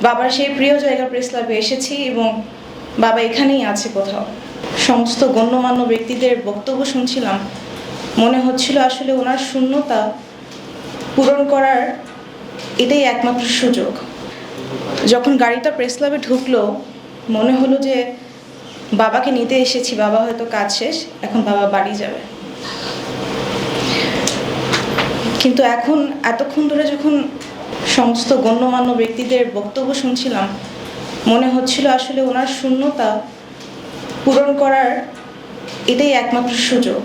বাবার সেই প্রিয় জায়গা প্রেস ক্লাবে এসেছি এবং বাবা এখানেই আছে কোথাও। সমস্ত গণ্যমান্য ব্যক্তিদের বক্তব্য শুনছিলাম, মনে হচ্ছিল আসলে ওনার শূন্যতা পূরণ করার এটাই একমাত্র সুযোগ। যখন গাড়িটা প্রেস ক্লাবে ঢুকলো মনে হলো যে বাবাকে নিতে এসেছি, বাবা হয়তো কাজ শেষ, এখন বাবা বাড়ি যাবে। কিন্তু এখন এতক্ষণ ধরে যখন সমস্ত গণ্যমান্য ব্যক্তিদের বক্তব্য শুনছিলাম, মনে হচ্ছিল আসলে ওনার শূন্যতা পূরণ করার এটাই একমাত্র সুযোগ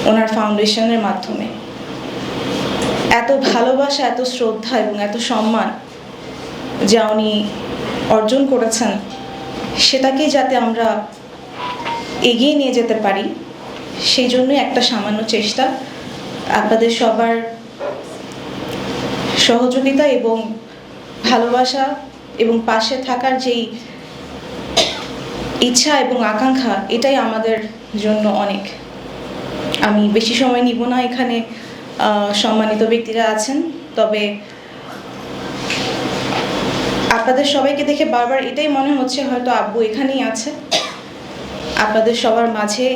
ওনার ফাউন্ডেশনের মাধ্যমে। এত ভালোবাসা, এত শ্রদ্ধা এবং এত সম্মান যা উনি অর্জন করেছেন, সেটাকেই যাতে আমরা এগিয়ে নিয়ে যেতে পারি, সেই জন্যই একটা সামান্য চেষ্টা, আপনাদের সবার সহযোগিতা এবং ভালোবাসা এবং পাশে থাকার যেই ইচ্ছা এবং আকাঙ্ক্ষা, এটাই আমাদের জন্য অনেক। আমি বেশি সময় নিব না, এখানে সম্মানিত ব্যক্তিরা আছেন, তবে আপনাদের সবাইকে দেখে বারবার এটাই মনে হচ্ছে হয়তো আব্বু এখানেই আছে। আপনাদের সবার মাঝে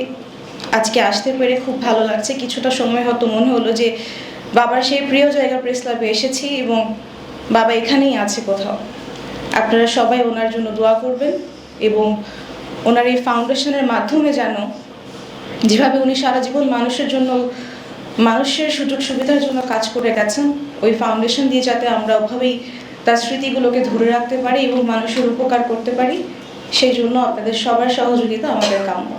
আজকে আসতে পেরে খুব ভালো লাগছে। কিছুটা সময় হয়তো মনে হলো যে বাবার সেই প্রিয় জায়গা প্রেস ক্লাবে এসেছি এবং বাবা এখানেই আছে কোথাও। আপনারা সবাই ওনার জন্য দোয়া করবেন এবং ওনার এই ফাউন্ডেশনের মাধ্যমে যেন যেভাবে উনি সারা জীবন মানুষের জন্য, মানুষের সুযোগ সুবিধার জন্য কাজ করে গেছেন, ওই ফাউন্ডেশন দিয়ে যাতে আমরা ওভাবেই তার স্মৃতিগুলোকে ধরে রাখতে পারি এবং মানুষের উপকার করতে পারি, সেই জন্য আপনাদের সবার সহযোগিতা আমাদের কাম্য।